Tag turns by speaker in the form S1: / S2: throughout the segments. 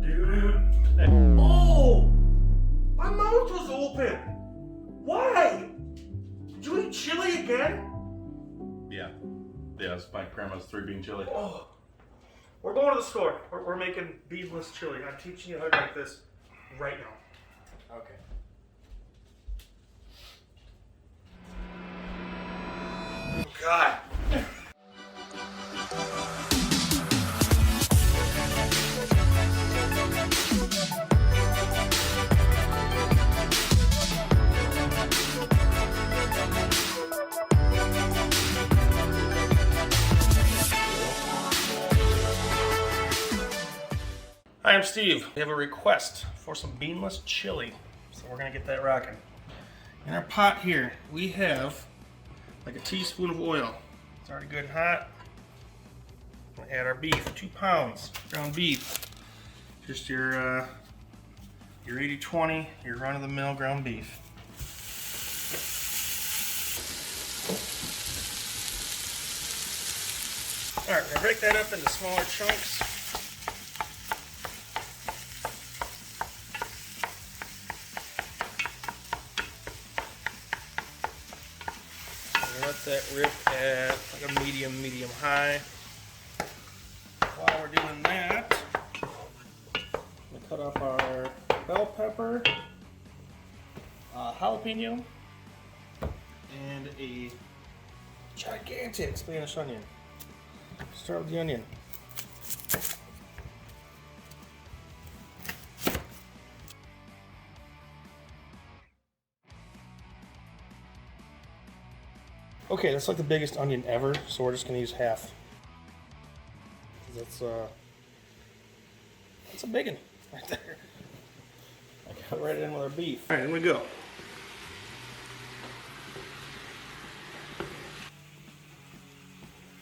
S1: dude. Oh! My mouth was open. Why? Did you eat chili again?
S2: Yeah. Yeah, it's my grandma's 3-bean chili.
S1: Oh. We're going to the store. We're making beanless chili. I'm teaching you how to make this right now.
S3: Okay.
S1: Oh, God. Hi, I'm Steve. We have a request for some beanless chili, so we're gonna get that rocking. In our pot here, we have like a teaspoon of oil. It's already good and hot. We're gonna add our beef, 2 pounds ground beef. Just your 80-20, your run-of-the-mill ground beef. All right, we're gonna break that up into smaller chunks. Let that rip at like a medium high. While we're doing that, I'm gonna cut off our bell pepper, jalapeno, and a gigantic Spanish onion. Start with the onion. Okay, that's like the biggest onion ever, so we're just gonna use half. That's a big one right there. I got right in with our beef. All right, here we go.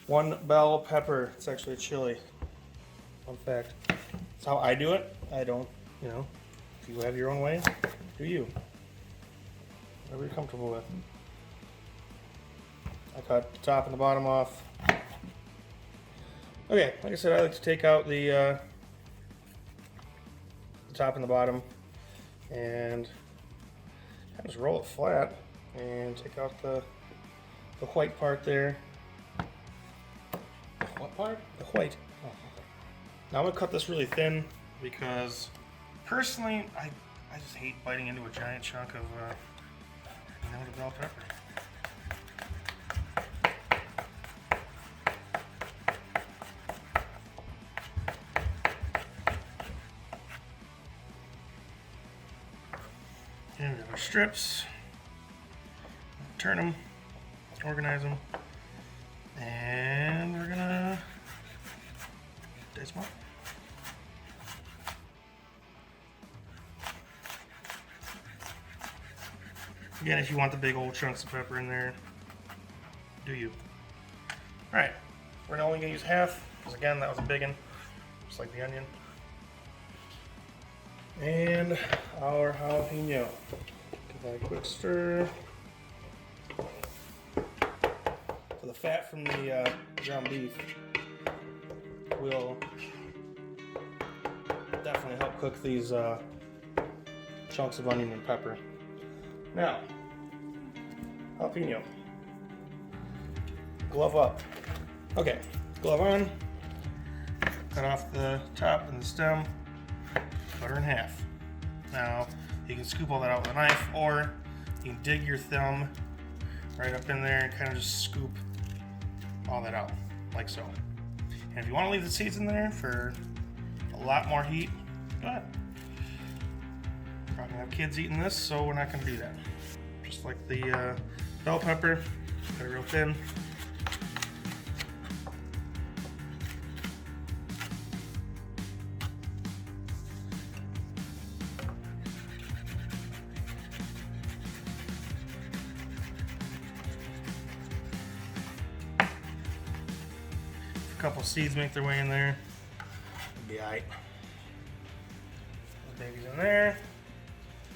S1: One bell pepper. It's actually a chili. Fun fact. That's how I do it. I don't, you know, if you have your own way, do you. Whatever you're comfortable with. I cut the top and the bottom off. Okay, like I said, I like to take out the top and the bottom and just roll it flat and take out the white part there.
S3: What part?
S1: The white. Oh, okay. Now I'm gonna cut this really thin because personally, I just hate biting into a giant chunk of the bell pepper. And we have our strips. Turn them, organize them, and we're gonna dice them up. Again, if you want the big old chunks of pepper in there, do you. All right, we're only gonna use half, because again, that was a big one, just like the onion. And our jalapeno. Give that a quick stir. So the fat from the ground beef will definitely help cook these chunks of onion and pepper. Now, jalapeno. Glove up. Okay, glove on. Cut off the top and the stem. Cut her in half. Now, you can scoop all that out with a knife, or you can dig your thumb right up in there and kind of just scoop all that out, like so. And if you want to leave the seeds in there for a lot more heat, go ahead. We're not gonna have kids eating this, so we're not gonna do that. Just like the bell pepper, cut it real thin. A couple seeds make their way in there. It'll be alright. The baby's in there.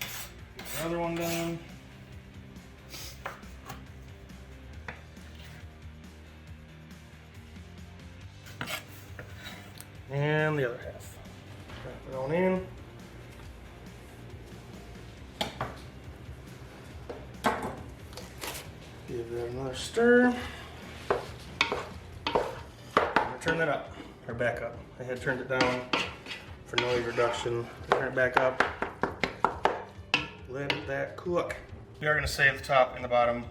S1: Get another one down. And the other half. it on in. Give that another stir. Turn that up, or back up. I had turned it down for noise reduction. Turn it back up. Let that cook. We are going to save the top and the bottom,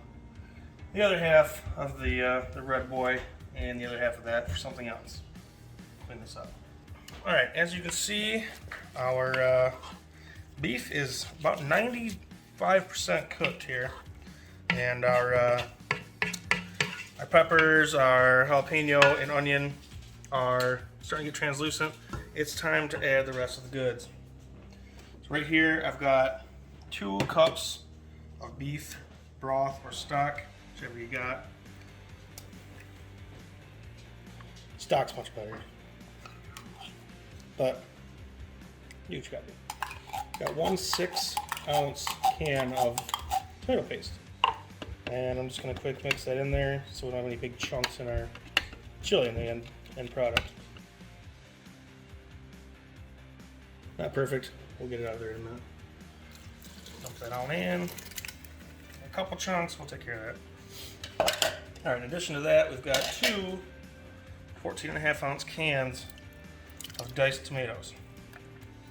S1: the other half of the red boy, and the other half of that for something else. Clean this up. All right, as you can see, our beef is about 95% cooked here, and our peppers, our jalapeno, and onion are starting to get translucent. It's time to add the rest of the goods. So right here, I've got 2 cups of beef broth or stock, whichever you got. Stock's much better, but do what you gotta do. Got 1 6-ounce can of tomato paste. And I'm just going to quick mix that in there so we don't have any big chunks in our chili in the end product. Not perfect. We'll get it out of there in a minute. Dump that on in. A couple chunks, we'll take care of that. Alright, in addition to that, we've got 2 14.5-ounce cans of diced tomatoes.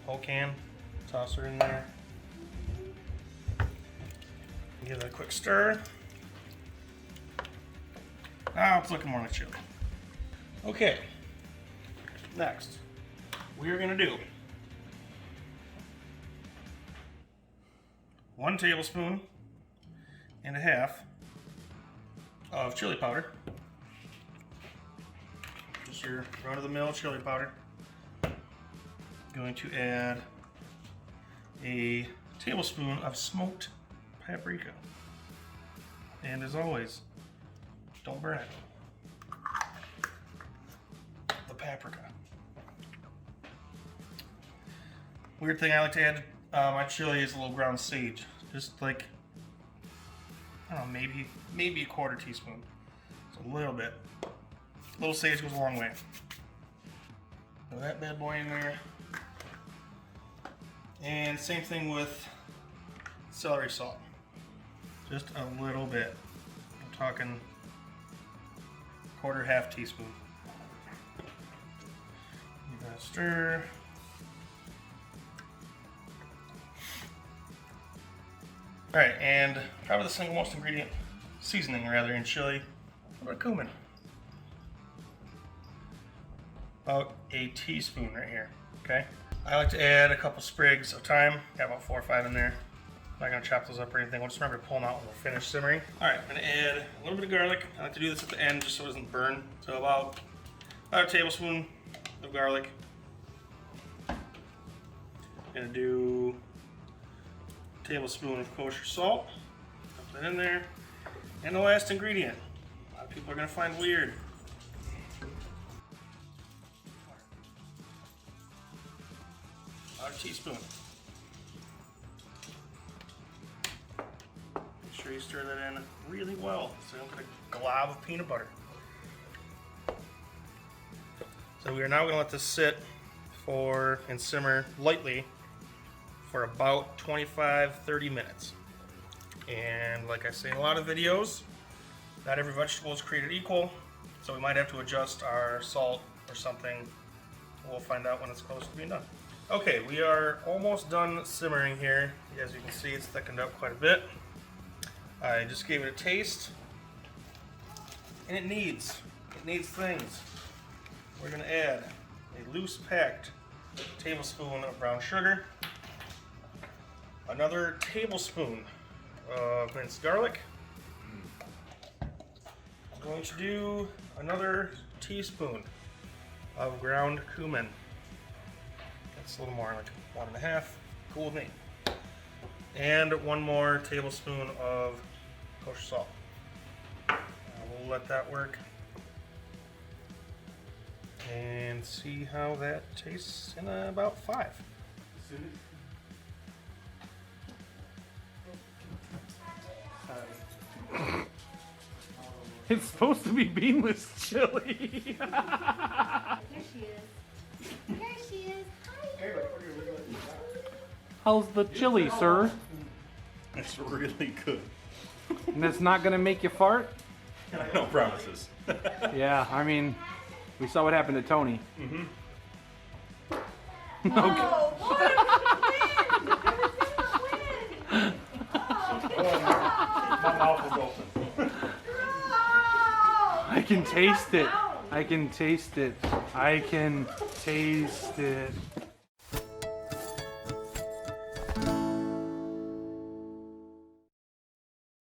S1: Whole can, toss her in there. Give that a quick stir. Now it's looking more like chili. Okay, next we are going to do 1.5 tablespoons of chili powder. Just your run-of-the-mill chili powder. Going to add a tablespoon of smoked paprika. And as always, don't burn it. The paprika. Weird thing I like to add my chili is a little ground sage. Just like, I don't know, maybe a 1/4 teaspoon. Just a little bit. A little sage goes a long way. Throw that bad boy in there. And same thing with celery salt. Just a little bit. I'm talking 1/4 teaspoon. Give that a stir. Alright, and probably the single most ingredient, seasoning rather, in chili. What about cumin? About a teaspoon right here, okay? I like to add a couple sprigs of thyme. Got about 4 or 5 in there. I'm not gonna chop those up or anything. We'll just remember to pull them out when we're finished simmering. All right, I'm gonna add a little bit of garlic. I like to do this at the end just so it doesn't burn. So about a tablespoon of garlic. Gonna do a tablespoon of kosher salt. Put that in there. And the last ingredient, a lot of people are gonna find weird. About a teaspoon. Make sure you stir that in really well so you don't get a glob of peanut butter. So we are now going to let this sit and simmer lightly for about 25-30 minutes. And like I say in a lot of videos, not every vegetable is created equal, so we might have to adjust our salt or something. We'll find out when it's close to being done. Okay, we are almost done simmering here. As you can see, it's thickened up quite a bit. I just gave it a taste, and it needs things. We're gonna add a loose packed tablespoon of brown sugar, another tablespoon of minced garlic. I'm going to do another teaspoon of ground cumin. That's a little more, like 1.5. Cool with me. And 1 more tablespoon of kosher salt. We'll let that work and see how that tastes in about 5.
S3: It's supposed to be beanless chili.
S4: There she is. There she is. Hi.
S3: How's the chili, sir?
S2: It's really good.
S3: And it's not gonna make you fart?
S2: No promises.
S3: Yeah, I mean, we saw what happened to Tony.
S2: Mm-hmm.
S4: Oh, what a win!
S2: My mouth is open.
S3: I can taste it. I can taste it. I can taste it.